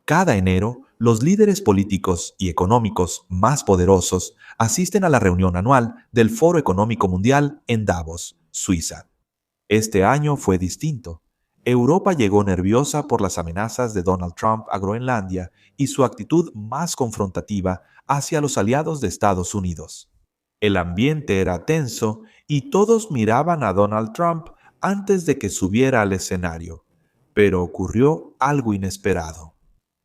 Cada enero, los líderes políticos y económicos más poderosos asisten a la reunión anual del Foro Económico Mundial en Davos, Suiza. Este año fue distinto. Europa llegó nerviosa por las amenazas de Donald Trump a Groenlandia y su actitud más confrontativa hacia los aliados de Estados Unidos. El ambiente era tenso y todos miraban a Donald Trump antes de que subiera al escenario. Pero ocurrió algo inesperado.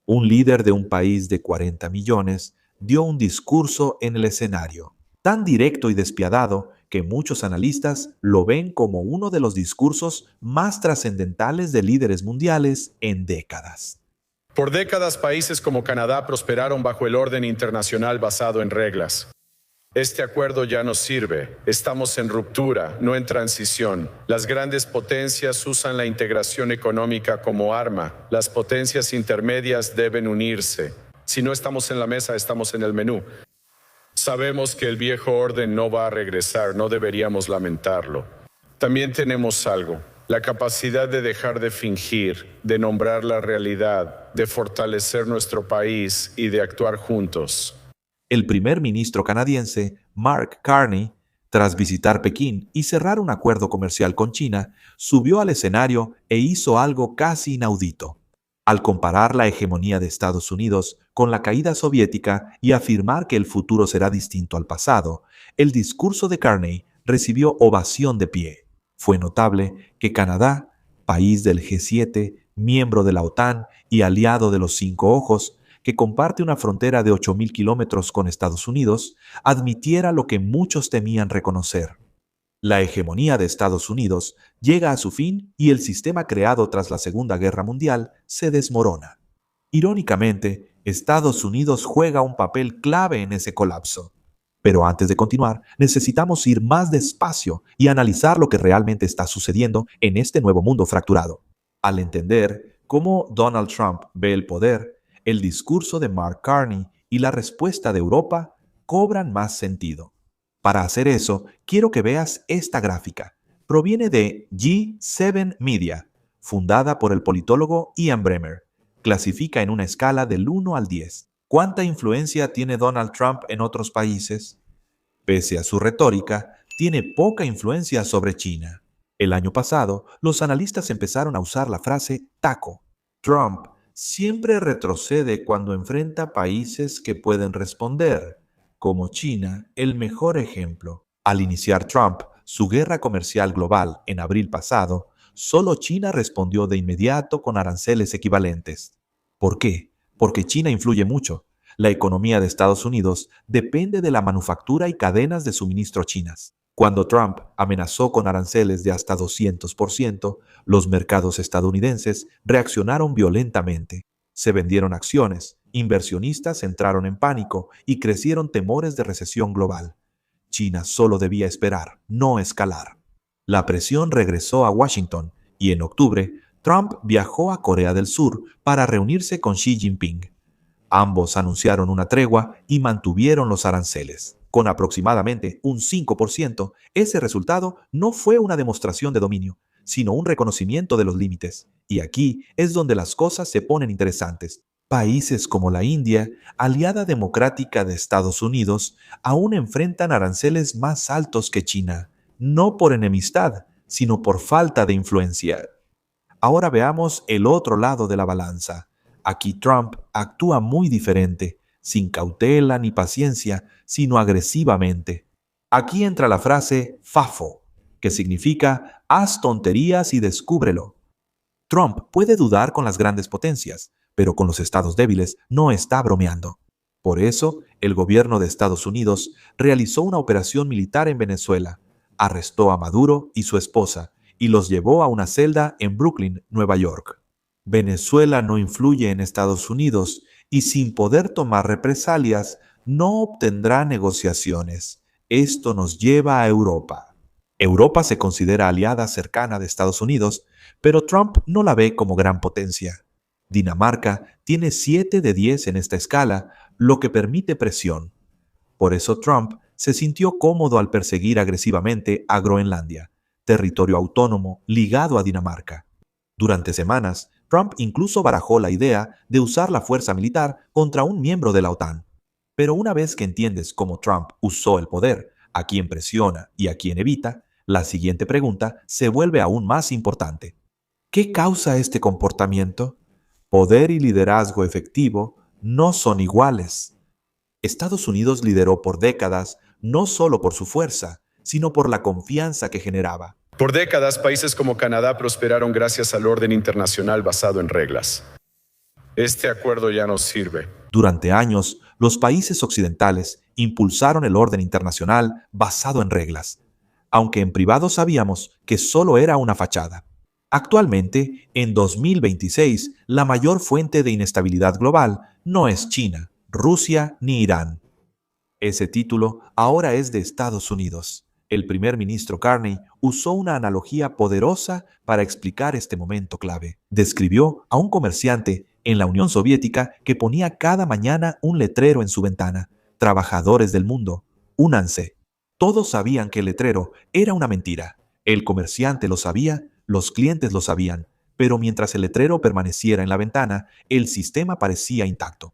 Un líder de un país de 40 millones dio un discurso en el escenario, tan directo y despiadado que muchos analistas lo ven como uno de los discursos más trascendentales de líderes mundiales en décadas. Por décadas, países como Canadá prosperaron bajo el orden internacional basado en reglas. Este acuerdo ya no sirve. Estamos en ruptura, no en transición. Las grandes potencias usan la integración económica como arma. Las potencias intermedias deben unirse. Si no estamos en la mesa, estamos en el menú. Sabemos que el viejo orden no va a regresar, no deberíamos lamentarlo. También tenemos algo, la capacidad de dejar de fingir, de nombrar la realidad, de fortalecer nuestro país y de actuar juntos. El primer ministro canadiense, Mark Carney, tras visitar Pekín y cerrar un acuerdo comercial con China, subió al escenario e hizo algo casi inaudito. Al comparar la hegemonía de Estados Unidos con la caída soviética y afirmar que el futuro será distinto al pasado, el discurso de Carney recibió ovación de pie. Fue notable que Canadá, país del G7, miembro de la OTAN y aliado de los Cinco Ojos, que comparte una frontera de 8.000 kilómetros con Estados Unidos, admitiera lo que muchos temían reconocer. La hegemonía de Estados Unidos llega a su fin y el sistema creado tras la Segunda Guerra Mundial se desmorona. Irónicamente, Estados Unidos juega un papel clave en ese colapso. Pero antes de continuar, necesitamos ir más despacio y analizar lo que realmente está sucediendo en este nuevo mundo fracturado. Al entender cómo Donald Trump ve el poder, el discurso de Mark Carney y la respuesta de Europa cobran más sentido. Para hacer eso, quiero que veas esta gráfica. Proviene de G7 Media, fundada por el politólogo Ian Bremmer. Clasifica en una escala del 1 al 10. ¿Cuánta influencia tiene Donald Trump en otros países? Pese a su retórica, tiene poca influencia sobre China. El año pasado, los analistas empezaron a usar la frase taco. Trump siempre retrocede cuando enfrenta países que pueden responder, como China, el mejor ejemplo. Al iniciar Trump su guerra comercial global en abril pasado, solo China respondió de inmediato con aranceles equivalentes. ¿Por qué? Porque China influye mucho. La economía de Estados Unidos depende de la manufactura y cadenas de suministro chinas. Cuando Trump amenazó con aranceles de hasta 200%, los mercados estadounidenses reaccionaron violentamente. Se vendieron acciones, inversionistas entraron en pánico y crecieron temores de recesión global. China solo debía esperar, no escalar. La presión regresó a Washington y en octubre, Trump viajó a Corea del Sur para reunirse con Xi Jinping. Ambos anunciaron una tregua y mantuvieron los aranceles. Con aproximadamente un 5%, ese resultado no fue una demostración de dominio, sino un reconocimiento de los límites. Y aquí es donde las cosas se ponen interesantes. Países como la India, aliada democrática de Estados Unidos, aún enfrentan aranceles más altos que China, no por enemistad, sino por falta de influencia. Ahora veamos el otro lado de la balanza. Aquí Trump actúa muy diferente, sin cautela ni paciencia, sino agresivamente. Aquí entra la frase FAFO, que significa haz tonterías y descúbrelo. Trump puede dudar con las grandes potencias, pero con los estados débiles no está bromeando. Por eso, el gobierno de Estados Unidos realizó una operación militar en Venezuela, arrestó a Maduro y su esposa y los llevó a una celda en Brooklyn, Nueva York. Venezuela no influye en Estados Unidos y sin poder tomar represalias no obtendrá negociaciones. Esto nos lleva a Europa. Europa se considera aliada cercana de Estados Unidos, pero Trump no la ve como gran potencia. Dinamarca tiene 7 de 10 en esta escala, lo que permite presión. Por eso Trump se sintió cómodo al perseguir agresivamente a Groenlandia, territorio autónomo ligado a Dinamarca. Durante semanas, Trump incluso barajó la idea de usar la fuerza militar contra un miembro de la OTAN. Pero una vez que entiendes cómo Trump usó el poder, a quién presiona y a quién evita, la siguiente pregunta se vuelve aún más importante. ¿Qué causa este comportamiento? Poder y liderazgo efectivo no son iguales. Estados Unidos lideró por décadas no solo por su fuerza, sino por la confianza que generaba. Por décadas, países como Canadá prosperaron gracias al orden internacional basado en reglas. Este acuerdo ya no sirve. Durante años, los países occidentales impulsaron el orden internacional basado en reglas, aunque en privado sabíamos que solo era una fachada. Actualmente, en 2026, la mayor fuente de inestabilidad global no es China, Rusia ni Irán. Ese título ahora es de Estados Unidos. El primer ministro Carney usó una analogía poderosa para explicar este momento clave. Describió a un comerciante en la Unión Soviética que ponía cada mañana un letrero en su ventana. Trabajadores del mundo, únanse. Todos sabían que el letrero era una mentira. El comerciante lo sabía, los clientes lo sabían, pero mientras el letrero permaneciera en la ventana, el sistema parecía intacto.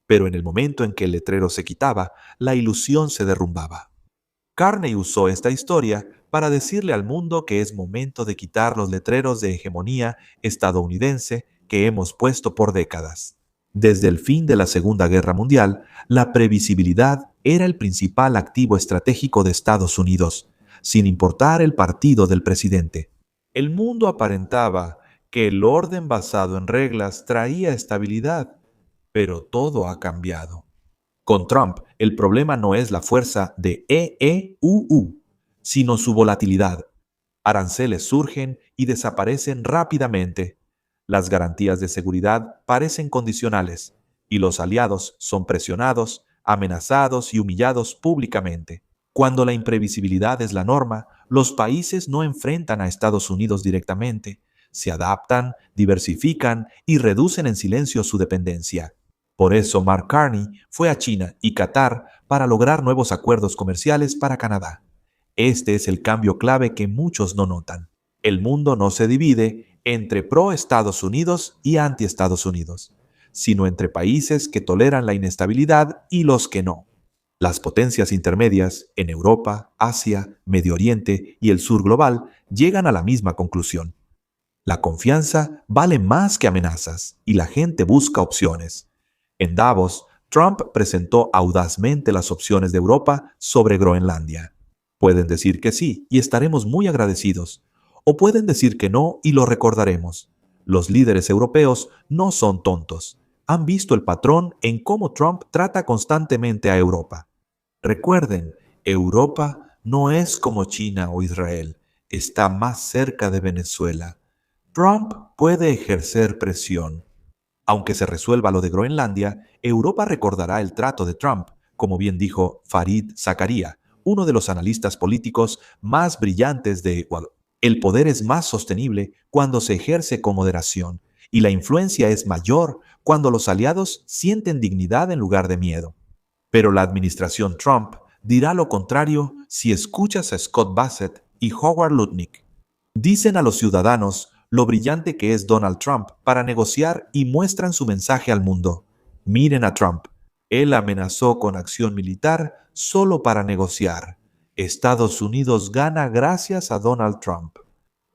Pero en el momento en que el letrero se quitaba, la ilusión se derrumbaba. Carney usó esta historia para decirle al mundo que es momento de quitar los letreros de hegemonía estadounidense que hemos puesto por décadas. Desde el fin de la Segunda Guerra Mundial, la previsibilidad era el principal activo estratégico de Estados Unidos, sin importar el partido del presidente. El mundo aparentaba que el orden basado en reglas traía estabilidad, pero todo ha cambiado. Con Trump, el problema no es la fuerza de EEUU, sino su volatilidad. Aranceles surgen y desaparecen rápidamente. Las garantías de seguridad parecen condicionales y los aliados son presionados, amenazados y humillados públicamente. Cuando la imprevisibilidad es la norma, los países no enfrentan a Estados Unidos directamente, se adaptan, diversifican y reducen en silencio su dependencia. Por eso Mark Carney fue a China y Qatar para lograr nuevos acuerdos comerciales para Canadá. Este es el cambio clave que muchos no notan. El mundo no se divide entre pro-Estados Unidos y anti-Estados Unidos, sino entre países que toleran la inestabilidad y los que no. Las potencias intermedias en Europa, Asia, Medio Oriente y el sur global llegan a la misma conclusión. La confianza vale más que amenazas y la gente busca opciones. En Davos, Trump presentó audazmente las opciones de Europa sobre Groenlandia. Pueden decir que sí y estaremos muy agradecidos, o pueden decir que no y lo recordaremos. Los líderes europeos no son tontos. Han visto el patrón en cómo Trump trata constantemente a Europa. Recuerden, Europa no es como China o Israel, está más cerca de Venezuela. Trump puede ejercer presión. Aunque se resuelva lo de Groenlandia, Europa recordará el trato de Trump, como bien dijo Fareed Zakaria, uno de los analistas políticos más brillantes de Ecuador. El poder es más sostenible cuando se ejerce con moderación, y la influencia es mayor cuando los aliados sienten dignidad en lugar de miedo. Pero la administración Trump dirá lo contrario si escuchas a Scott Bassett y Howard Lutnick. Dicen a los ciudadanos lo brillante que es Donald Trump para negociar y muestran su mensaje al mundo. Miren a Trump. Él amenazó con acción militar solo para negociar. Estados Unidos gana gracias a Donald Trump.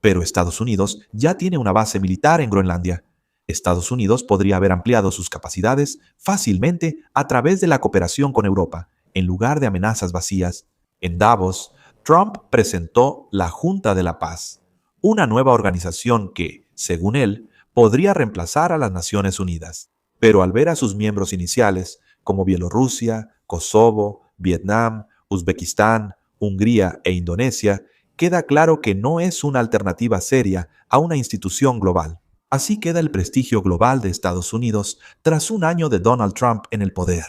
Pero Estados Unidos ya tiene una base militar en Groenlandia. Estados Unidos podría haber ampliado sus capacidades fácilmente a través de la cooperación con Europa, en lugar de amenazas vacías. En Davos, Trump presentó la Junta de la Paz, una nueva organización que, según él, podría reemplazar a las Naciones Unidas. Pero al ver a sus miembros iniciales, como Bielorrusia, Kosovo, Vietnam, Uzbekistán, Hungría e Indonesia, queda claro que no es una alternativa seria a una institución global. Así queda el prestigio global de Estados Unidos tras un año de Donald Trump en el poder.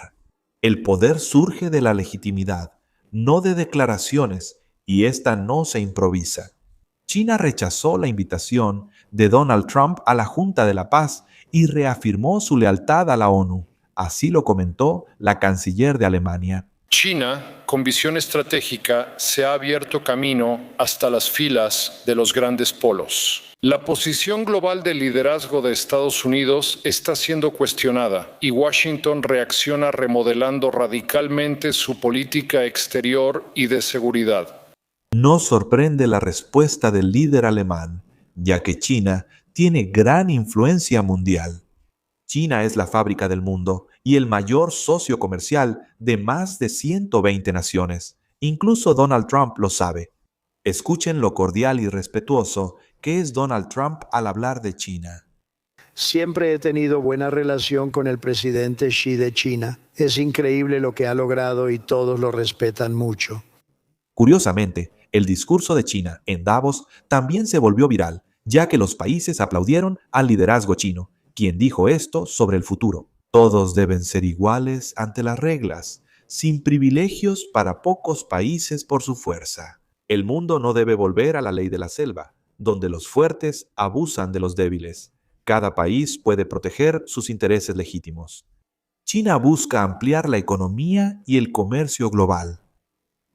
El poder surge de la legitimidad, no de declaraciones, y esta no se improvisa. China rechazó la invitación de Donald Trump a la Junta de la Paz y reafirmó su lealtad a la ONU. Así lo comentó la canciller de Alemania. China, con visión estratégica, se ha abierto camino hasta las filas de los grandes polos. La posición global de liderazgo de Estados Unidos está siendo cuestionada y Washington reacciona remodelando radicalmente su política exterior y de seguridad. No sorprende la respuesta del líder alemán, ya que China tiene gran influencia mundial. China es la fábrica del mundo y el mayor socio comercial de más de 120 naciones. Incluso Donald Trump lo sabe. Escuchen lo cordial y respetuoso que es Donald Trump al hablar de China. Siempre he tenido buena relación con el presidente Xi de China. Es increíble lo que ha logrado y todos lo respetan mucho. Curiosamente, el discurso de China en Davos también se volvió viral, ya que los países aplaudieron al liderazgo chino, quien dijo esto sobre el futuro. Todos deben ser iguales ante las reglas, sin privilegios para pocos países por su fuerza. El mundo no debe volver a la ley de la selva, donde los fuertes abusan de los débiles. Cada país puede proteger sus intereses legítimos. China busca ampliar la economía y el comercio global.